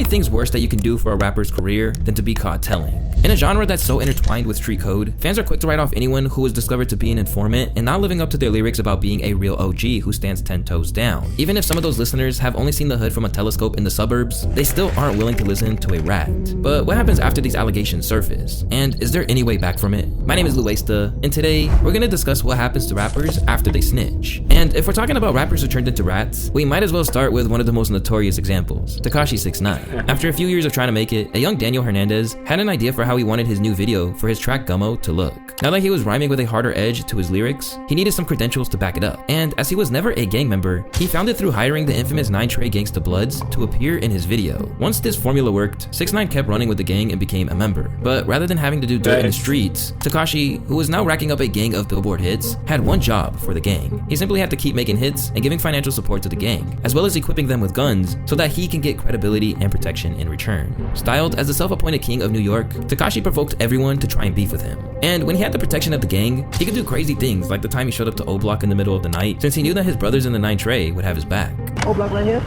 things worse that you can do for a rapper's career than to be caught telling. In a genre that's so intertwined with street code, fans are quick to write off anyone who was discovered to be an informant and not living up to their lyrics about being a real OG who stands 10 toes down. Even if some of those listeners have only seen the hood from a telescope in the suburbs, they still aren't willing to listen to a rat. But what happens after these allegations surface? And is there any way back from it? My name is Luesta, and today we're gonna discuss what happens to rappers after they snitch. And if we're talking about rappers who turned into rats, we might as well start with one of the most notorious examples, Tekashi 6ix9ine. After a few years of trying to make it, a young Daniel Hernandez had an idea for how he wanted his new video for his track Gummo to look. Now that he was rhyming with a harder edge to his lyrics, he needed some credentials to back it up. And as he was never a gang member, he found it through hiring the infamous 9 Trey Gangsta Bloods to appear in his video. Once this formula worked, 6ix9ine kept running with the gang and became a member. But rather than having to do dirt in the streets, Tekashi, who was now racking up a gang of Billboard hits, had one job for the gang. He simply had to keep making hits and giving financial support to the gang, as well as equipping them with guns so that he can get credibility and protection in return. Styled as the self-appointed king of New York, Tekashi provoked everyone to try and beef with him. And when he had the protection of the gang, he could do crazy things like the time he showed up to O Block in the middle of the night, since he knew that his brothers in the 9 Trey would have his back. O Block right here?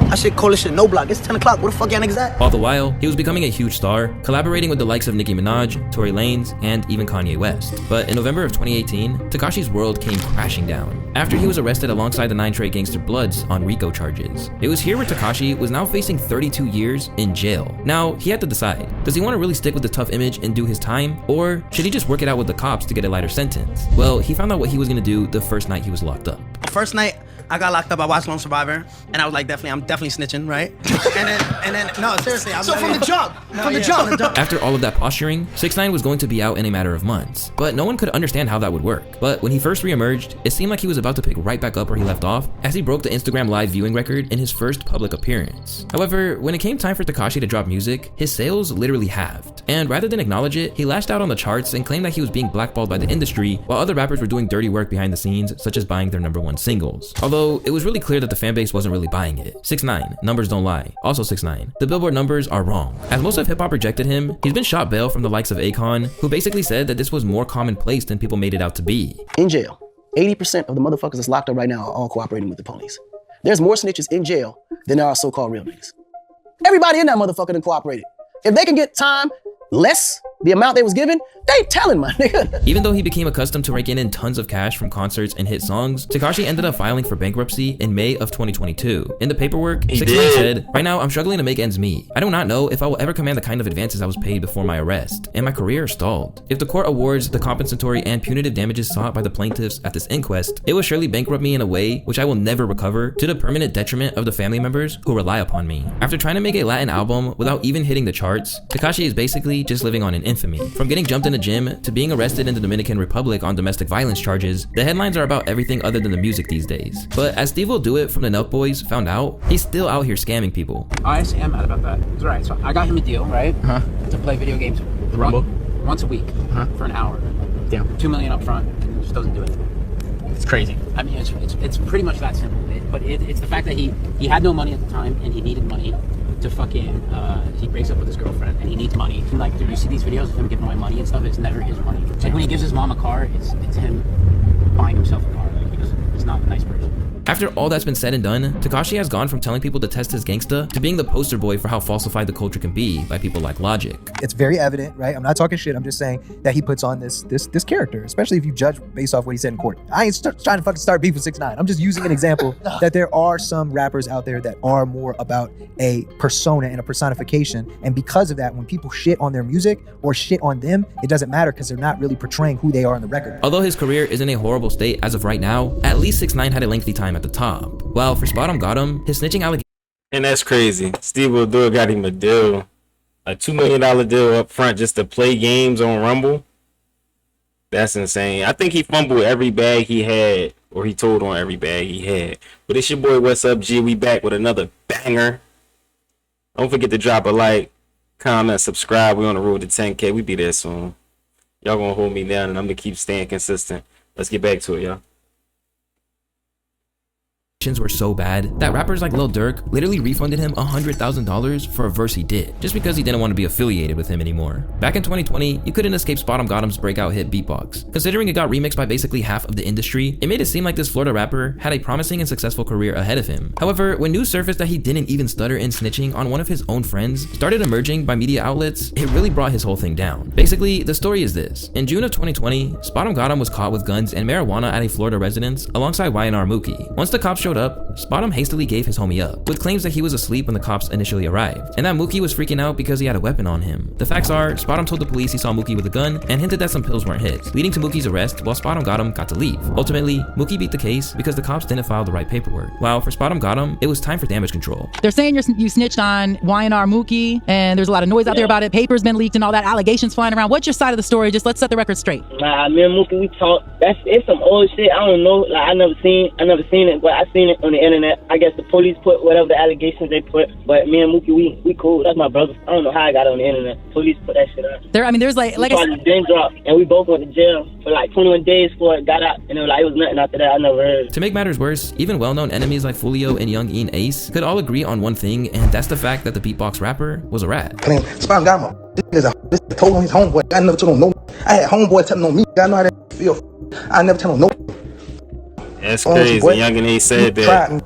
I should call this shit No Block. It's 10 o'clock. Where the fuck y'all niggas at? All the while, he was becoming a huge star, collaborating with the likes of Nicki Minaj, Tory Lanez, and even Kanye West. But in November of 2018, Tekashi's world came crashing down after he was arrested alongside the 9 Trey Gangsta Bloods on RICO charges. It was here where Tekashi was now facing 32 years in jail. Now, he had to decide, does he want to really stick with the tough image and do his time, or should he just work it out with the cops to get a lighter sentence? Well, he found out what he was going to do the first night he was locked up. First night I got locked up, I watched Lone Survivor, and I was like, I'm definitely snitching, right? and then, no, seriously. So from the jump, from the jump. After all of that posturing, 6ix9ine was going to be out in a matter of months, but no one could understand how that would work. But when he first reemerged, it seemed like he was about to pick right back up where he left off, as he broke the Instagram live viewing record in his first public appearance. However, when it came time for Tekashi to drop music, his sales literally halved. And rather than acknowledge it, he lashed out on the charts and claimed that he was being blackballed by the industry, while other rappers were doing dirty work behind the scenes, such as buying their #1 singles. Although it was really clear that the fanbase wasn't really buying it. 6ix9ine, numbers don't lie. Also 6ix9ine, the Billboard numbers are wrong. As most of hip-hop rejected him, he's been shot bail from the likes of Akon, who basically said that this was more commonplace than people made it out to be. In jail, 80% of the motherfuckers that's locked up right now are all cooperating with the police. There's more snitches in jail than there are so-called real niggas. Everybody in that motherfucker done cooperated. If they can get time less the amount they was given, they telling, my nigga. Even though he became accustomed to raking in tons of cash from concerts and hit songs, Tekashi ended up filing for bankruptcy in May of 2022. In the paperwork, 6ix9ine said, "Right now, I'm struggling to make ends meet. I do not know if I will ever command the kind of advances I was paid before my arrest, and my career stalled. If the court awards the compensatory and punitive damages sought by the plaintiffs at this inquest, it will surely bankrupt me in a way which I will never recover, to the permanent detriment of the family members who rely upon me." After trying to make a Latin album without even hitting the charts, Tekashi is basically just living on an infamy. From getting jumped in a gym to being arrested in the Dominican Republic on domestic violence charges, the headlines are about everything other than the music these days. But as Steve Will Do It from the Nelk Boys found out, he's still out here scamming people. I actually am mad about that. It's right. So I got him a deal, right? To play video games once a week for an hour. Damn. $2 million up front. It just doesn't do it. It's crazy. I mean, it's pretty much that simple. But it's the fact that he had no money at the time and he needed money to fucking, he breaks up with his girlfriend and he needs money. And like, dude, you see these videos of him giving away money and stuff, it's never his money. Like when he gives his mom a car, it's him buying himself a car. Like, he's not a nice person. After all that's been said and done, Tekashi has gone from telling people to test his gangsta to being the poster boy for how falsified the culture can be by people like Logic. It's very evident, right? I'm not talking shit. I'm just saying that he puts on this character, especially if you judge based off what he said in court. I ain't trying to fucking start beef with 6ix9ine. I'm just using an example that there are some rappers out there that are more about a persona and a personification. And because of that, when people shit on their music or shit on them, it doesn't matter because they're not really portraying who they are on the record. Although his career is in a horrible state as of right now, at least 6ix9ine had a lengthy time at the top. While for Spot on Gottem, his snitching allegations. And that's crazy. Steve Will Do It got him a deal. A $2 million deal up front just to play games on Rumble. That's insane. I think he fumbled every bag he had, or he told on every bag he had. But it's your boy, What's Up, G? We back with another banger. Don't forget to drop a like, comment, subscribe. We on the road to 10K. We be there soon. Y'all gonna hold me down, and I'm gonna keep staying consistent. Let's get back to it, y'all. were so bad that rappers like Lil Durk literally refunded him $100,000 for a verse he did, just because he didn't want to be affiliated with him anymore. Back in 2020, you couldn't escape Spottem Gottem's breakout hit Beatbox. Considering it got remixed by basically half of the industry, it made it seem like this Florida rapper had a promising and successful career ahead of him. However, when news surfaced that he didn't even stutter in snitching on one of his own friends started emerging by media outlets, it really brought his whole thing down. Basically, the story is this. In June of 2020, Spottem Gottem was caught with guns and marijuana at a Florida residence alongside YNR Mookie. Once the cops showed up, Spottem hastily gave his homie up, with claims that he was asleep when the cops initially arrived, and that Mookie was freaking out because he had a weapon on him. The facts are, Spottem told the police he saw Mookie with a gun and hinted that some pills weren't his, leading to Mookie's arrest while Spottem Gottem got to leave. Ultimately, Mookie beat the case because the cops didn't file the right paperwork, while for Spottem Gottem, it was time for damage control. They're saying you snitched on YNR Mookie, and there's a lot of noise out there about it. Papers been leaked and all that, allegations flying around. What's your side of the story? Just let's set the record straight. Nah, me and Mookie, we talk. It's some old shit. I don't know. Like I never seen it, but I seen it on the internet. I guess the police put whatever the allegations they put, but me and Mookie, we cool. That's my brother. I don't know how I got on the internet. Police put that shit out. There's like I said, been dropped, and we both went to jail for like 21 days for it. Got out, and it was nothing after that. I never heard. To make matters worse, even well-known enemies like Fulio and Young E and Ace could all agree on one thing, and that's the fact that the beatbox rapper was a rat. Spottem Gottem, this told on his homeboy. I never told him no. I had homeboy telling on me. I know how that feel. I never tell him no. That's crazy. Young and Ace said that.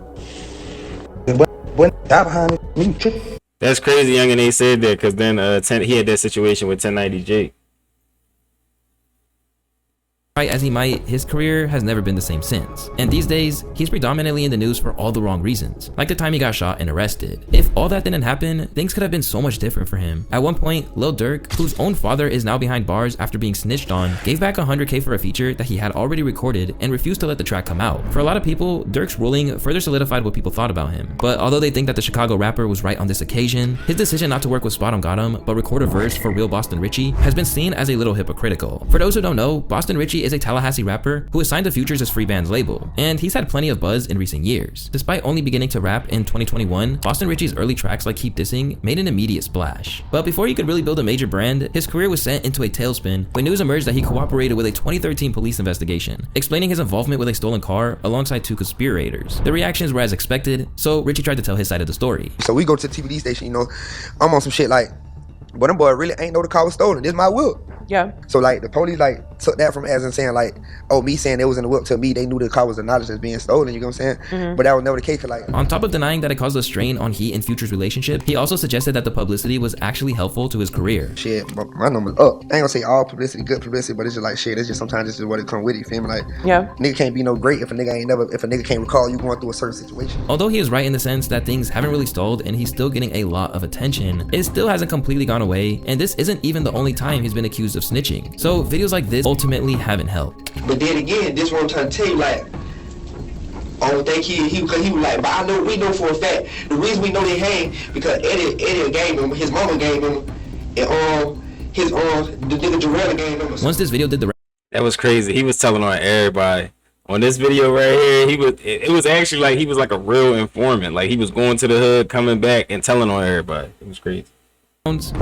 That's crazy. Young and Ace said that because then he had that situation with 1090 Jake. Right as he might, his career has never been the same since. And these days, he's predominantly in the news for all the wrong reasons, like the time he got shot and arrested. If all that didn't happen, things could have been so much different for him. At one point, Lil Durk, whose own father is now behind bars after being snitched on, gave back $100K for a feature that he had already recorded and refused to let the track come out. For a lot of people, Durk's ruling further solidified what people thought about him. But although they think that the Chicago rapper was right on this occasion, his decision not to work with Spottem Gottem but record a verse for real Boston Richey has been seen as a little hypocritical. For those who don't know, Boston Richey is a Tallahassee rapper who is signed to Future's Free Band's label, and he's had plenty of buzz in recent years. Despite only beginning to rap in 2021, Boston Richey's early tracks like Keep Dissing made an immediate splash. But before he could really build a major brand, his career was sent into a tailspin when news emerged that he cooperated with a 2013 police investigation, explaining his involvement with a stolen car alongside two conspirators. The reactions were as expected, so Richey tried to tell his side of the story. So we go to the TVD station, I'm on some shit like, but them boy really ain't know the car was stolen. This my whip. Yeah. So like the police like took that from as in saying like, oh, me saying it was in the whip to me, they knew the car was acknowledged as being stolen, you know what I'm saying? Mm-hmm. But that was never the case. Like, on top of denying that it caused a strain on he and Future's relationship, he also suggested that the publicity was actually helpful to his career. Shit, my number's up. I ain't gonna say all publicity, good publicity, but it's just like shit, it's just sometimes it's just what it come with, you feel me? Like, yeah, nigga can't be no great if a nigga can't recall you going through a certain situation. Although he is right in the sense that things haven't really stalled and he's still getting a lot of attention, it still hasn't completely gone away, and this isn't even the only time he's been accused of snitching. So videos like this ultimately haven't helped. But then again, this one I'm trying to tell you, like, I don't think he was like, but we know for a fact, the reason we know they hang, because Eddie gave him, his mama gave him, and the nigga Jarrell gave him. Once this video did the that was crazy. He was telling on everybody. On this video right here, it was actually like he was like a real informant. Like he was going to the hood, coming back, and telling on everybody. It was crazy.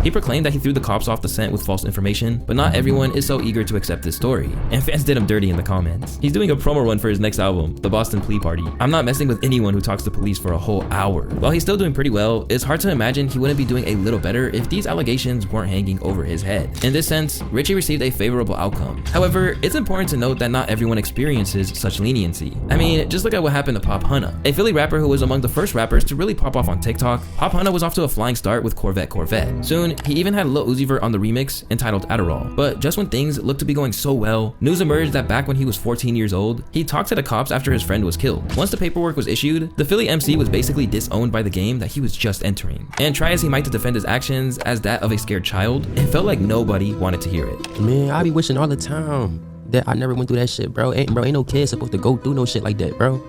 He proclaimed that he threw the cops off the scent with false information, but not everyone is so eager to accept this story, and fans did him dirty in the comments. He's doing a promo run for his next album, The Boston Plea Party. I'm not messing with anyone who talks to police for a whole hour. While he's still doing pretty well, it's hard to imagine he wouldn't be doing a little better if these allegations weren't hanging over his head. In this sense, Richey received a favorable outcome. However, it's important to note that not everyone experiences such leniency. I mean, just look at what happened to Pop Hunna, a Philly rapper who was among the first rappers to really pop off on TikTok. Pop Hunna was off to a flying start with Corvette. Soon, he even had Lil Uzi Vert on the remix entitled Adderall. But just when things looked to be going so well, news emerged that back when he was 14 years old, he talked to the cops after his friend was killed. Once the paperwork was issued, the Philly MC was basically disowned by the game that he was just entering. And try as he might to defend his actions as that of a scared child, it felt like nobody wanted to hear it. Man, I be wishing all the time that I never went through that shit, bro. Ain't no kid supposed to go through no shit like that, bro.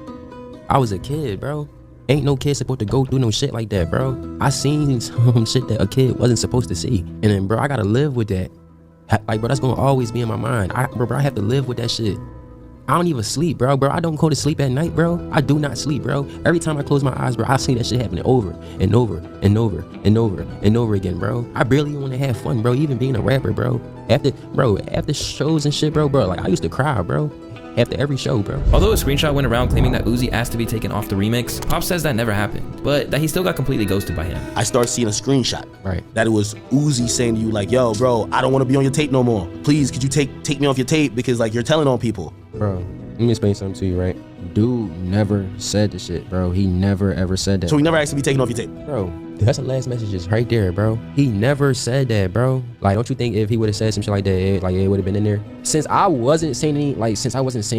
I was a kid, bro. Ain't no kid supposed to go through no shit like that, bro. I seen some shit that a kid wasn't supposed to see. And then, bro, I gotta live with that. Like, bro, that's gonna always be in my mind. Bro, I have to live with that shit. I don't even sleep, bro. I don't go to sleep at night, bro. I do not sleep, bro. Every time I close my eyes, bro, I see that shit happening over and over and over and over and over again, bro. I barely even want to have fun, bro, even being a rapper, bro. After shows and shit, bro, like, I used to cry, bro. after every show, bro. Although a screenshot went around claiming that Uzi asked to be taken off the remix, Pop says that never happened, but that he still got completely ghosted by him. I started seeing a screenshot. Right. That it was Uzi saying to you like, yo, bro, I don't want to be on your tape no more. Please, could you take me off your tape because like you're telling on people. Bro, let me explain something to you, right? Dude never said the shit, bro. He never ever said that. So he never asked to be taken off your tape? Bro, that's the last messages right there, bro. He never said that, bro. Like, don't you think if he would have said some shit like that, it would have been in there? Since I wasn't saying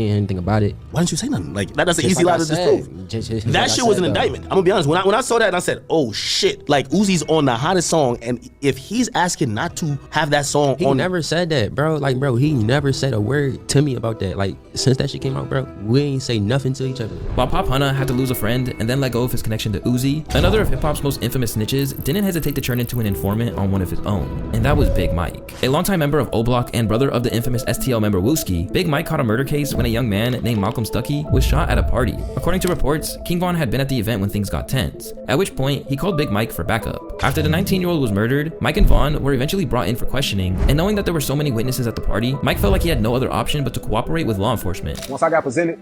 anything about it. Why didn't you say nothing? Like, that's an easy lie to disprove. That shit was an indictment. I'm gonna be honest. When I saw that, and I said, oh shit, like Uzi's on the hottest song, and if he's asking not to have that song he never said that, bro. Like, bro, he never said a word to me about that. Like, since that shit came out, bro, we ain't say nothing to each other. While Pop Hunna had to lose a friend and then let go of his connection to Uzi, another of hip-hop's most infamous snitches didn't hesitate to turn into an informant on one of his own, and that was Big Mike. A longtime member of O-Block and brother of the infamous STL member Wooski, Big Mike caught a murder case when a young man named Malcolm Stuckey was shot at a party. According to reports, King Von had been at the event when things got tense, at which point he called Big Mike for backup. After the 19-year-old was murdered, Mike and Von were eventually brought in for questioning, and knowing that there were so many witnesses at the party, Mike felt like he had no other option but to cooperate with law enforcement. Once I got presented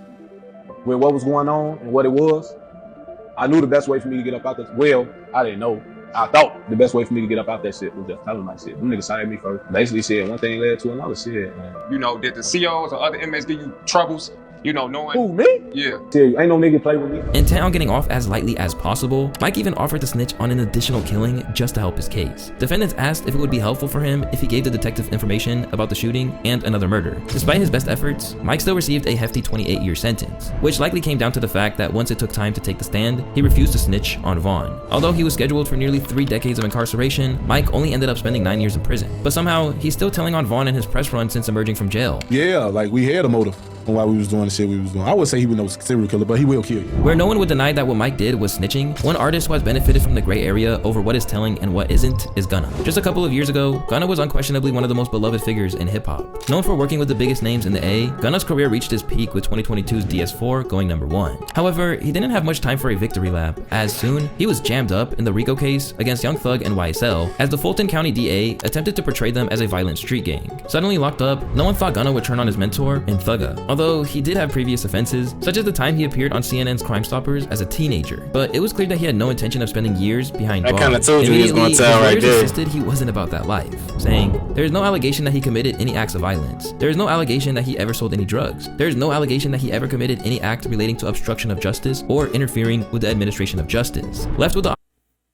with what was going on and what it was, I knew the best way for me to get up out this. Well, I didn't know. I thought the best way for me to get up out that shit was just telling my shit. Them niggas signed me first. Basically said one thing led to another shit. Man. You know, did the COs or other inmates give you troubles? You know, knowing. Who, me? Yeah. Tell you, ain't no nigga play with me. Intent on getting off as lightly as possible, Mike even offered to snitch on an additional killing just to help his case. Defendants asked if it would be helpful for him if he gave the detective information about the shooting and another murder. Despite his best efforts, Mike still received a hefty 28-year sentence, which likely came down to the fact that once it took time to take the stand, he refused to snitch on Vaughn. Although he was scheduled for nearly 3 decades of incarceration, Mike only ended up spending 9 years in prison. But somehow, he's still telling on Vaughn in his press run since emerging from jail. Yeah, like we had a motive on why we was doing the shit we was doing. I would say he was no serial killer, but he will kill you. Where no one would deny that what Mike did was snitching, one artist who has benefited from the gray area over what is telling and what isn't is Gunna. Just a couple of years ago, Gunna was unquestionably one of the most beloved figures in hip-hop. Known for working with the biggest names in the A, Gunna's career reached its peak with 2022's DS4 going #1. However, he didn't have much time for a victory lap, as soon he was jammed up in the RICO case against Young Thug and YSL as the Fulton County DA attempted to portray them as a violent street gang. Suddenly locked up, no one thought Gunna would turn on his mentor in Thugga, although he did have previous offenses, such as the time he appeared on CNN's Crime Stoppers as a teenager. But it was clear that he had no intention of spending years behind bars. I kind of told you he was going to tell right there. Insisted he wasn't about that life, saying, "There is no allegation that he committed any acts of violence. There is no allegation that he ever sold any drugs. There is no allegation that he ever committed any act relating to obstruction of justice or interfering with the administration of justice." Left with the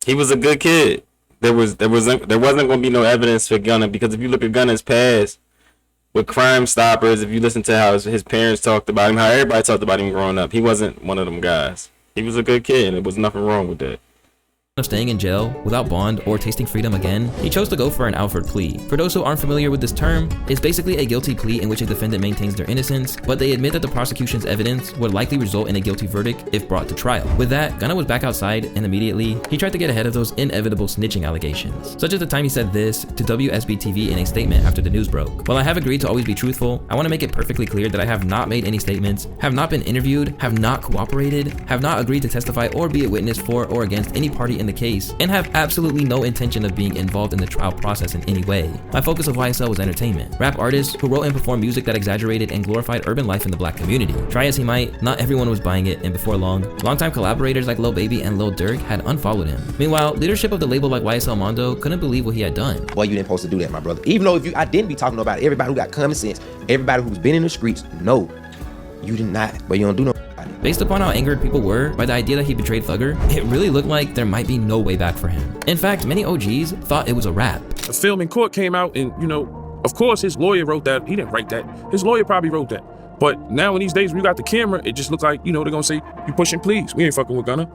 He was a good kid. There wasn't going to be no evidence for Gunna, because if you look at Gunna's past with Crime Stoppers, if you listen to how his parents talked about him, how everybody talked about him growing up, he wasn't one of them guys. He was a good kid, and there was nothing wrong with that. of staying in jail without bond or tasting freedom again, he chose to go for an Alford plea. For those who aren't familiar with this term, it's basically a guilty plea in which a defendant maintains their innocence, but they admit that the prosecution's evidence would likely result in a guilty verdict if brought to trial. With that, Gunna was back outside, and immediately, he tried to get ahead of those inevitable snitching allegations, such as the time he said this to WSB-TV in a statement after the news broke. While I have agreed to always be truthful, I want to make it perfectly clear that I have not made any statements, have not been interviewed, have not cooperated, have not agreed to testify or be a witness for or against any party in the case, and have absolutely no intention of being involved in the trial process in any way. My focus of YSL was entertainment. Rap artists who wrote and performed music that exaggerated and glorified urban life in the black community. Try as he might, not everyone was buying it, and before long, longtime collaborators like Lil Baby and Lil Durk had unfollowed him. Meanwhile, leadership of the label like YSL Mondo couldn't believe what he had done. Boy, you didn't supposed to do that, my brother. Even though I didn't be talking about everybody who got common sense, everybody who's been in the streets, no, you did not, but you don't do no. Based upon how angered people were by the idea that he betrayed Thugger, it really looked like there might be no way back for him. In fact, many OGs thought it was a wrap. The film in court came out and, of course his lawyer wrote that. He didn't write that. His lawyer probably wrote that. But now in these days, when you got the camera, it just looks like, they're gonna say, you pushing please. We ain't fucking with Gunna.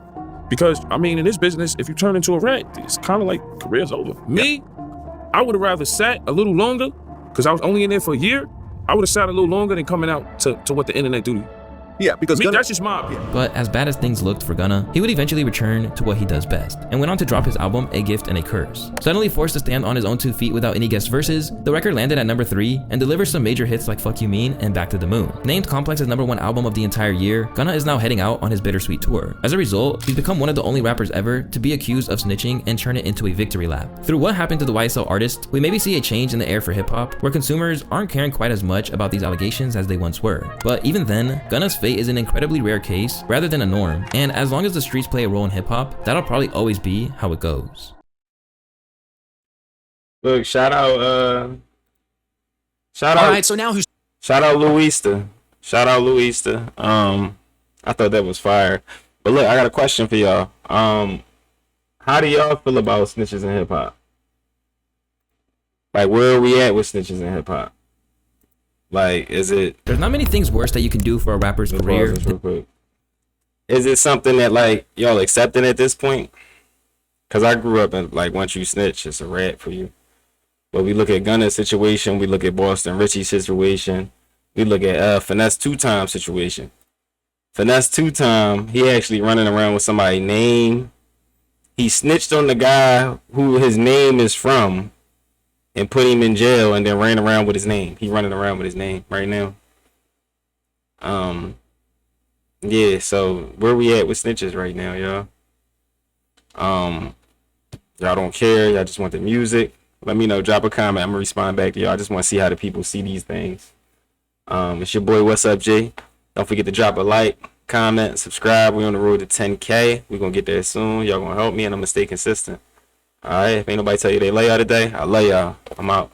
Because, in this business, if you turn into a rat, it's kind of like career's over. Me, I would have rather sat a little longer, because I was only in there for a year. I would have sat a little longer than coming out to what the internet do to you. Yeah, because that's just my opinion. But as bad as things looked for Gunna, he would eventually return to what he does best, and went on to drop his album A Gift and a Curse. Suddenly forced to stand on his own 2 feet without any guest verses, the record landed at number 3 and delivers some major hits like Fuck You Mean and Back to the Moon. Named Complex's number 1 album of the entire year, Gunna is now heading out on his Bittersweet tour. As a result, he's become one of the only rappers ever to be accused of snitching and turn it into a victory lap. Through what happened to the YSL artist, we maybe see a change in the air for hip-hop, where consumers aren't caring quite as much about these allegations as they once were. But even then, Gunna's fate is an incredibly rare case rather than a norm, and as long as the streets play a role in hip-hop, that'll probably always be how it goes. Look, shout out All right, so now who's shout out Louista. Shout out Louista. I thought that was fire. But look, I got a question for y'all. How do y'all feel about snitches in hip hop? Like, where are we at with snitches in hip hop? Like, is it? There's not many things worse that you can do for a rapper's career. Real quick. Is it something that like y'all accepting at this point? Cause I grew up in like once you snitch, it's a rap for you. But we look at Gunna's situation, we look at Boston Richey's situation, we look at Finesse 2-Time situation. Finesse 2-Time, he actually running around with somebody's name. He snitched on the guy who his name is from and put him in jail and then ran around with his name. He running around with his name right now. Yeah, so where we at with snitches right now, y'all? Y'all don't care, y'all just want the music. Let me know, drop a comment, I'm gonna respond back to y'all. I just want to see how the people see these things. It's your boy, What's Up, Jay? Don't forget to drop a like, comment, subscribe. We on the road to 10K. We're gonna get there soon. Y'all gonna help me and I'm gonna stay consistent. Alright, if ain't nobody tell you they lay y'all today, I lay y'all. I'm out.